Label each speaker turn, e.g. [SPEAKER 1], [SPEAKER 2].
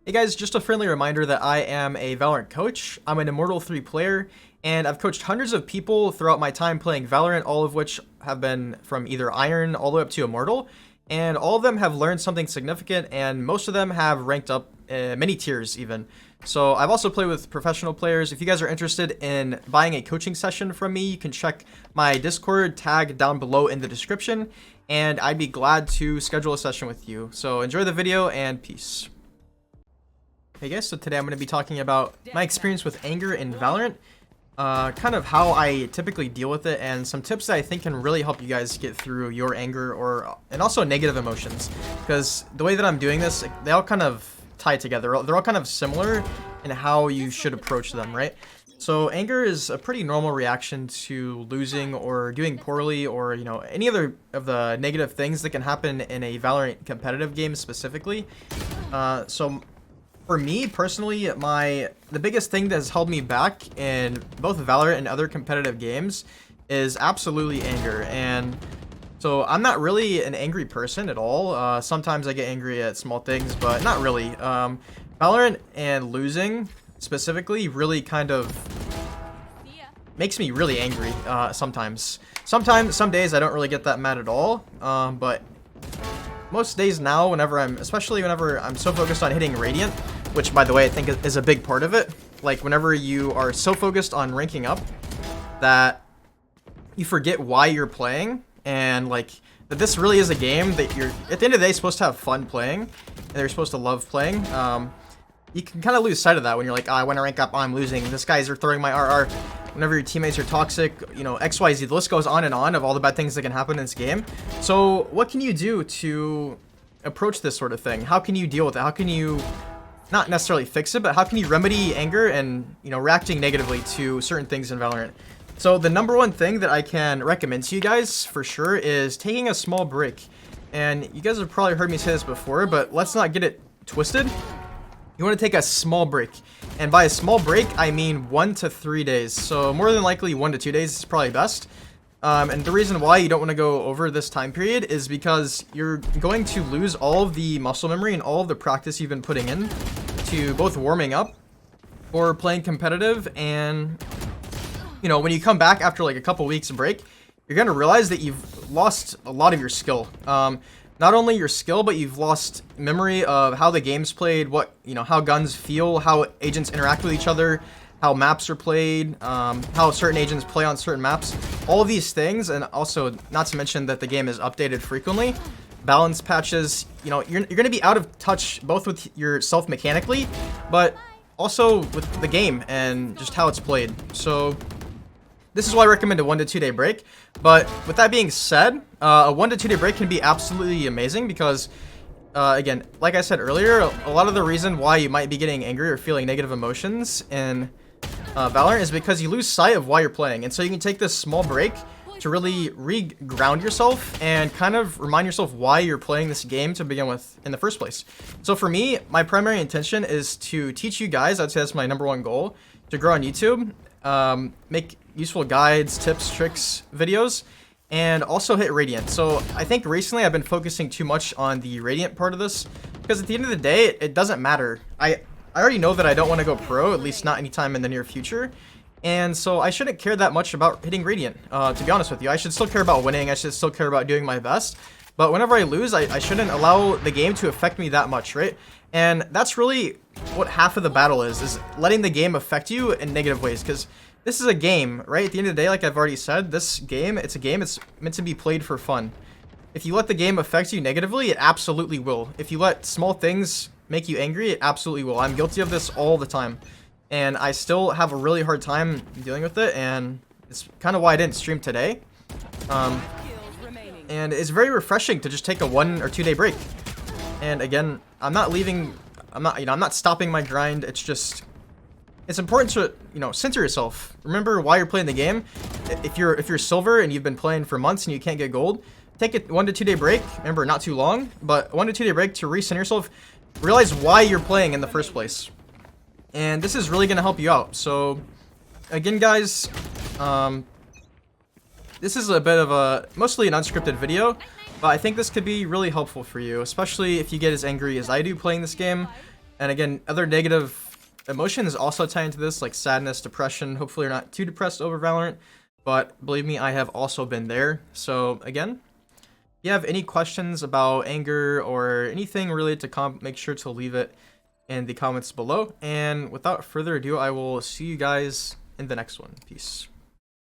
[SPEAKER 1] Hey guys, just a friendly reminder that I am a Valorant coach. I'm an Immortal 3 player, and I've coached hundreds of people throughout my time playing Valorant, all of which have been from either Iron all the way up to Immortal, and all of them have learned something significant, and most of them have ranked up many tiers even. So I've also played with professional players. If you guys are interested in buying a coaching session from me, you can check my Discord tag down below in the description, and I'd be glad to schedule a session with you. So enjoy the video, and peace. Hey guys, so today I'm going to be talking about my experience with anger in Valorant, kind of how I typically deal with it, and some tips that I think can really help you guys get through your anger and also negative emotions. Because the way that I'm doing this, they all kind of tie together. They're all kind of similar in how you should approach them, right? So anger is a pretty normal reaction to losing or doing poorly, or any other of the negative things that can happen in a Valorant competitive game specifically. For me personally, the biggest thing that has held me back in both Valorant and other competitive games is absolutely anger. And so I'm not really an angry person at all. Sometimes I get angry at small things, but not really. Valorant and losing specifically really kind of makes me really angry sometimes. Some days I don't really get that mad at all, but most days now, especially whenever I'm so focused on hitting Radiant, which by the way I think is a big part of it, like whenever you are so focused on ranking up that you forget why you're playing, and like that this really is a game that you're at the end of the day supposed to have fun playing, and you're supposed to love playing. You can kind of lose sight of that when you're like, oh, I want to rank up, oh, I'm losing, this guys are throwing my RR. Whenever your teammates are toxic, XYZ, the list goes on and on of all the bad things that can happen in this game. So what can you do to approach this sort of thing? How can you deal with it? How can you not necessarily fix it, but how can you remedy anger and, reacting negatively to certain things in Valorant? So the number one thing that I can recommend to you guys for sure is taking a small break. And you guys have probably heard me say this before, but let's not get it twisted. You want to take a small break. And by a small break, I mean 1 to 3 days. So more than likely 1 to 2 days is probably best. And the reason why you don't want to go over this time period is because you're going to lose all of the muscle memory and all of the practice you've been putting in to both warming up or playing competitive. And when you come back after like a couple weeks of break, you're going to realize that you've lost a lot of your skill. Not only your skill, but you've lost memory of how the game's played, how guns feel, how agents interact with each other, how maps are played, how certain agents play on certain maps, all of these things. And also, not to mention that the game is updated frequently, balance patches, you're going to be out of touch both with yourself mechanically, but also with the game and just how it's played. So this is why I recommend a 1 to 2 day break. But with that being said, a 1 to 2 day break can be absolutely amazing because, again, like I said earlier, a lot of the reason why you might be getting angry or feeling negative emotions in Valorant is because you lose sight of why you're playing. And so you can take this small break to really re-ground yourself and kind of remind yourself why you're playing this game to begin with in the first place. So for me, my primary intention is to teach you guys, I'd say that's my number one goal, to grow on YouTube, make useful guides, tips, tricks, videos, and also hit Radiant. So I think recently I've been focusing too much on the Radiant part of this because at the end of the day, it doesn't matter. I already know that I don't want to go pro, at least not anytime in the near future. And so I shouldn't care that much about hitting Radiant, to be honest with you. I should still care about winning. I should still care about doing my best. But whenever I lose, I shouldn't allow the game to affect me that much, right? And that's really what half of the battle is letting the game affect you in negative ways. Because this is a game, right? At the end of the day, like I've already said, it's a game. It's meant to be played for fun. If you let the game affect you negatively, it absolutely will. If you let small things make you angry, it absolutely will. I'm guilty of this all the time. And I still have a really hard time dealing with it, and it's kind of why I didn't stream today. And it's very refreshing to just take a 1 or 2 day break. And again, I'm not stopping my grind. It's important to, center yourself. Remember why you're playing the game. If you're silver and you've been playing for months and you can't get gold, take a 1 to 2 day break. Remember, not too long, but 1 to 2 day break to recenter yourself. Realize why you're playing in the first place. And this is really going to help you out. So, again, guys, this is a bit of mostly an unscripted video, but I think this could be really helpful for you, especially if you get as angry as I do playing this game. And again, other negative emotions also tie into this, like sadness, depression. Hopefully you're not too depressed over Valorant, but believe me, I have also been there. So again, if you have any questions about anger or anything related to comp, make sure to leave it in the comments below. And without further ado, I will see you guys in the next one. Peace.